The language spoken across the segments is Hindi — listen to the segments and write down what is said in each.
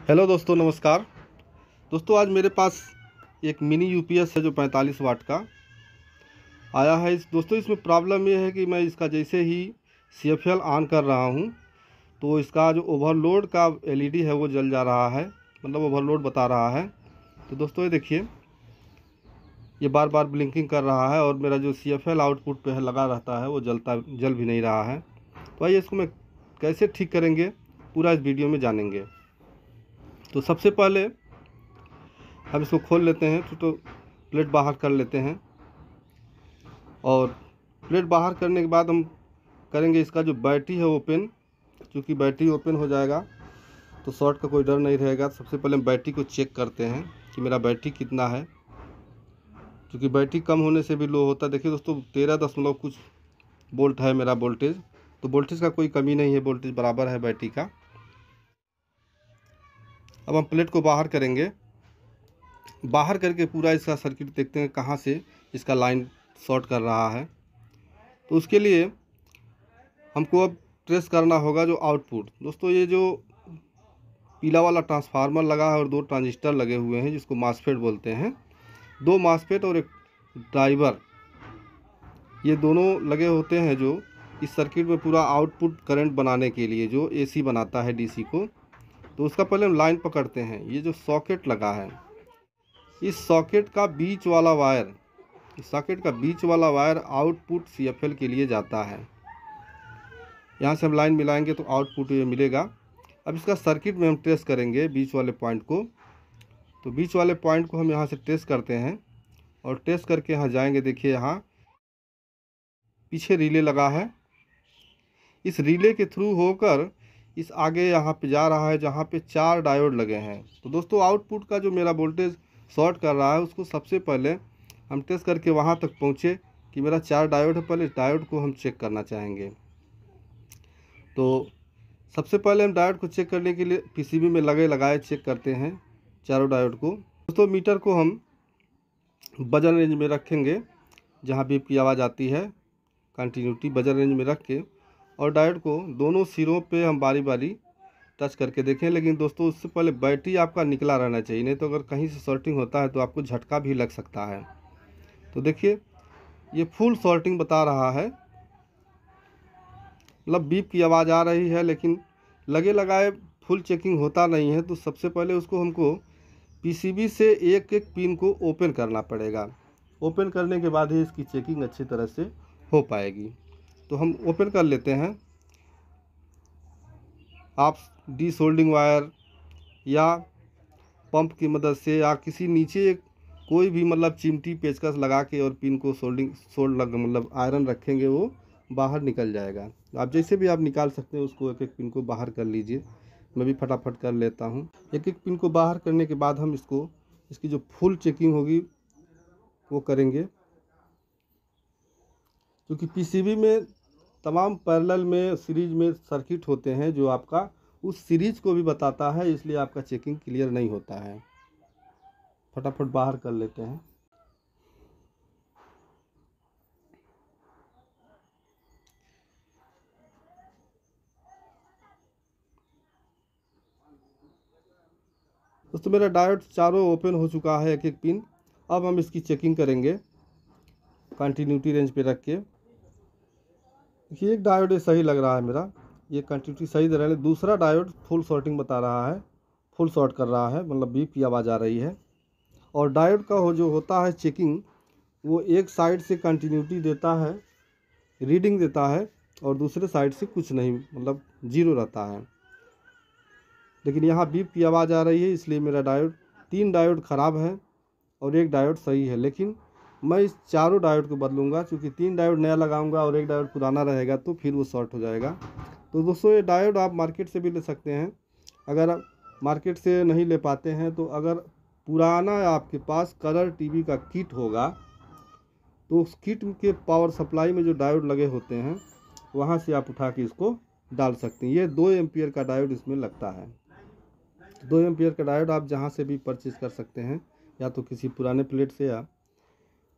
हेलो दोस्तों, नमस्कार। दोस्तों, आज मेरे पास एक मिनी यूपीएस है जो 45 वाट का आया है। दोस्तों, इसमें प्रॉब्लम ये है कि मैं इसका जैसे ही सीएफएल ऑन कर रहा हूँ तो इसका जो ओवरलोड का एलईडी है वो जल जा रहा है, मतलब ओवरलोड बता रहा है। तो दोस्तों, ये देखिए, ये बार बार ब्लिंकिंग कर रहा है और मेरा जो सीएफएल आउटपुट पे है लगा रहता है वो जल भी नहीं रहा है। तो आइए इसको मैं कैसे ठीक करेंगे पूरा इस वीडियो में जानेंगे। तो सबसे पहले हम इसको खोल लेते हैं, तो प्लेट बाहर कर लेते हैं और प्लेट बाहर करने के बाद हम करेंगे इसका जो बैटरी है ओपन। क्योंकि बैटरी ओपन हो जाएगा तो शॉर्ट का कोई डर नहीं रहेगा। सबसे पहले हम बैटरी को चेक करते हैं कि मेरा बैटरी कितना है, क्योंकि बैटरी कम होने से भी लो होता है। देखिए दोस्तों, 13 दशमलव कुछ वोल्ट है मेरा वोल्टेज, तो वोल्टेज का कोई कमी नहीं है, वोल्टेज बराबर है बैटरी का। अब हम प्लेट को बाहर करेंगे, बाहर करके पूरा इसका सर्किट देखते हैं कहाँ से इसका लाइन शॉर्ट कर रहा है। तो उसके लिए हमको अब ट्रेस करना होगा जो आउटपुट। दोस्तों, ये जो पीला वाला ट्रांसफार्मर लगा है और दो ट्रांजिस्टर लगे हुए हैं जिसको मासफेट बोलते हैं, दो मासफेट और एक ड्राइवर, ये दोनों लगे होते हैं जो इस सर्किट में पूरा आउटपुट करंट बनाने के लिए, जो एसी बनाता है डीसी को। तो उसका पहले हम लाइन पकड़ते हैं। ये जो सॉकेट लगा है, इस सॉकेट का बीच वाला वायर, इस सॉकेट का बीच वाला वायर आउटपुट सीएफएल के लिए जाता है। यहाँ से हम लाइन मिलाएंगे तो आउटपुट ये मिलेगा। अब इसका सर्किट में हम ट्रेस करेंगे बीच वाले पॉइंट को। तो बीच वाले पॉइंट को हम यहाँ से ट्रेस करते हैं और ट्रेस करके यहाँ जाएंगे। देखिए, यहाँ पीछे रिले लगा है, इस रिले के थ्रू होकर इस आगे यहाँ पे जा रहा है जहाँ पे 4 डायोड लगे हैं। तो दोस्तों, आउटपुट का जो मेरा वोल्टेज शॉर्ट कर रहा है उसको सबसे पहले हम टेस्ट करके वहाँ तक पहुँचे कि मेरा 4 डायोड है। पहले डायोड को हम चेक करना चाहेंगे। तो सबसे पहले हम डायोड को चेक करने के लिए पीसीबी में लगाए चेक करते हैं चारों डायोड को। दोस्तों, मीटर को हम बजर रेंज में रखेंगे, जहाँ बीप की आवाज़ आती है कंटिन्यूटी बजर रेंज में रख के, और डायोड को दोनों सिरों पे हम बारी बारी टच करके देखें। लेकिन दोस्तों, उससे पहले बैटरी आपका निकला रहना चाहिए, नहीं तो अगर कहीं से शॉर्टिंग होता है तो आपको झटका भी लग सकता है। तो देखिए, ये फुल शॉर्टिंग बता रहा है, मतलब बीप की आवाज़ आ रही है लेकिन लगे लगाए फुल चेकिंग होता नहीं है। तो सबसे पहले उसको हमको पीसीबी से एक एक पिन को ओपन करना पड़ेगा। ओपन करने के बाद ही इसकी चेकिंग अच्छी तरह से हो पाएगी। तो हम ओपन कर लेते हैं। आप डी सोल्डिंग वायर या पंप की मदद से या किसी नीचे कोई भी मतलब चिमटी पेचकस लगा के और पिन को मतलब आयरन रखेंगे, वो बाहर निकल जाएगा। आप जैसे भी आप निकाल सकते हैं उसको, एक एक पिन को बाहर कर लीजिए। मैं भी फटाफट कर लेता हूँ। एक एक पिन को बाहर करने के बाद हम इसकी जो फुल चेकिंग होगी वो करेंगे, क्योंकि पीसीबी में तमाम पैरेलल में सीरीज में सर्किट होते हैं जो आपका उस सीरीज को भी बताता है, इसलिए आपका चेकिंग क्लियर नहीं होता है। फटाफट बाहर कर लेते हैं। दोस्तों, मेरा डायोड चारों ओपन हो चुका है, एक एक पिन। अब हम इसकी चेकिंग करेंगे कंटिन्यूटी रेंज पे रख के। देखिए, एक डायोड ये सही लग रहा है मेरा, ये कंटिन्यूटी सही दे रहा है। दूसरा डायोड फुल शॉर्टिंग बता रहा है, फुल शॉर्ट कर रहा है, मतलब बीप की आवाज़ आ रही है। और डायोड का जो होता है चेकिंग, वो एक साइड से कंटिन्यूटी देता है, रीडिंग देता है, और दूसरे साइड से कुछ नहीं, मतलब जीरो रहता है। लेकिन यहाँ बीप की आवाज़ आ रही है, इसलिए मेरा डायोड 3 डायोड ख़राब है और एक डायोड सही है। लेकिन मैं इस चारों डायोड को बदलूंगा, क्योंकि 3 डायोड नया लगाऊंगा और एक डायोड पुराना रहेगा तो फिर वो शॉर्ट हो जाएगा। तो दोस्तों, ये डायोड आप मार्केट से भी ले सकते हैं। अगर आप मार्केट से नहीं ले पाते हैं तो अगर पुराना आपके पास कलर टीवी का किट होगा तो उस किट के पावर सप्लाई में जो डायोड लगे होते हैं वहाँ से आप उठा के इसको डाल सकते हैं। ये 2 एम्पियर का डायोड इसमें लगता है। 2 एम्पियर का डायोड आप जहाँ से भी परचेज़ कर सकते हैं, या तो किसी पुराने प्लेट से या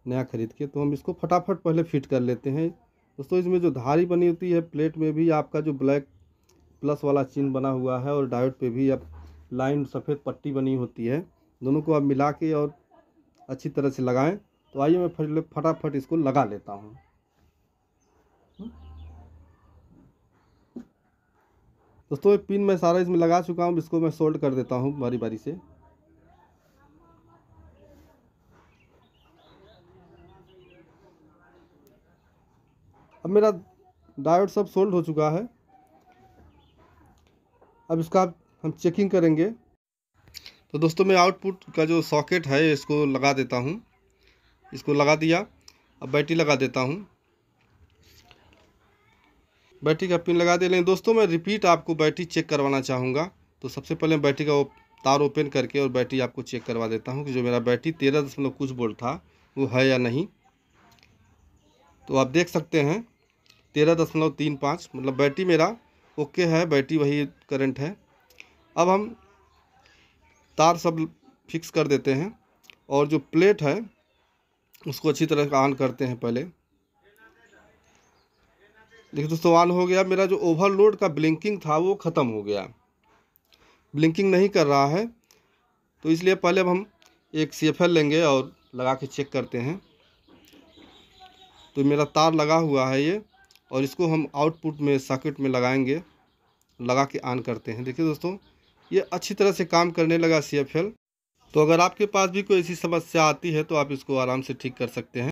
नया ख़रीद के। तो हम इसको फटाफट पहले फिट कर लेते हैं। दोस्तों, इसमें जो धारी बनी होती है प्लेट में भी आपका जो ब्लैक प्लस वाला चिन्ह बना हुआ है, और डायोड पे भी आप लाइन सफ़ेद पट्टी बनी होती है, दोनों को आप मिला के और अच्छी तरह से लगाएं। तो आइए मैं फटाफट इसको लगा लेता हूँ। दोस्तों ये पिन मैं सारा इसमें लगा चुका हूँ, इसको मैं सोल्ड कर देता हूँ बारी बारी से। अब मेरा डायोड सब सोल्ड हो चुका है। अब इसका हम चेकिंग करेंगे। तो दोस्तों मैं आउटपुट का जो सॉकेट है इसको लगा देता हूँ। इसको लगा दिया। अब बैटरी लगा देता हूँ। बैटरी का पिन लगा दे। लेकिन दोस्तों मैं रिपीट आपको बैटरी चेक करवाना चाहूँगा। तो सबसे पहले मैं बैटरी का तार ओपन करके और बैटरी आपको चेक करवा देता हूँ कि जो मेरा बैटरी 13 कुछ वोल्ट था वो है या नहीं। तो आप देख सकते हैं 13.35, मतलब बैटरी मेरा ओके है, बैटरी वही करंट है। अब हम तार सब फिक्स कर देते हैं और जो प्लेट है उसको अच्छी तरह से ऑन करते हैं। पहले देखिए दोस्तों ऑन हो गया। मेरा जो ओवरलोड का ब्लिंकिंग था वो ख़त्म हो गया, ब्लिंकिंग नहीं कर रहा है। तो इसलिए पहले अब हम एक CFL लेंगे और लगा के चेक करते हैं। तो मेरा तार लगा हुआ है ये, और इसको हम आउटपुट में सॉकेट में लगाएंगे, लगा के ऑन करते हैं। देखिए दोस्तों ये अच्छी तरह से काम करने लगा CFL। तो अगर आपके पास भी कोई ऐसी समस्या आती है तो आप इसको आराम से ठीक कर सकते हैं।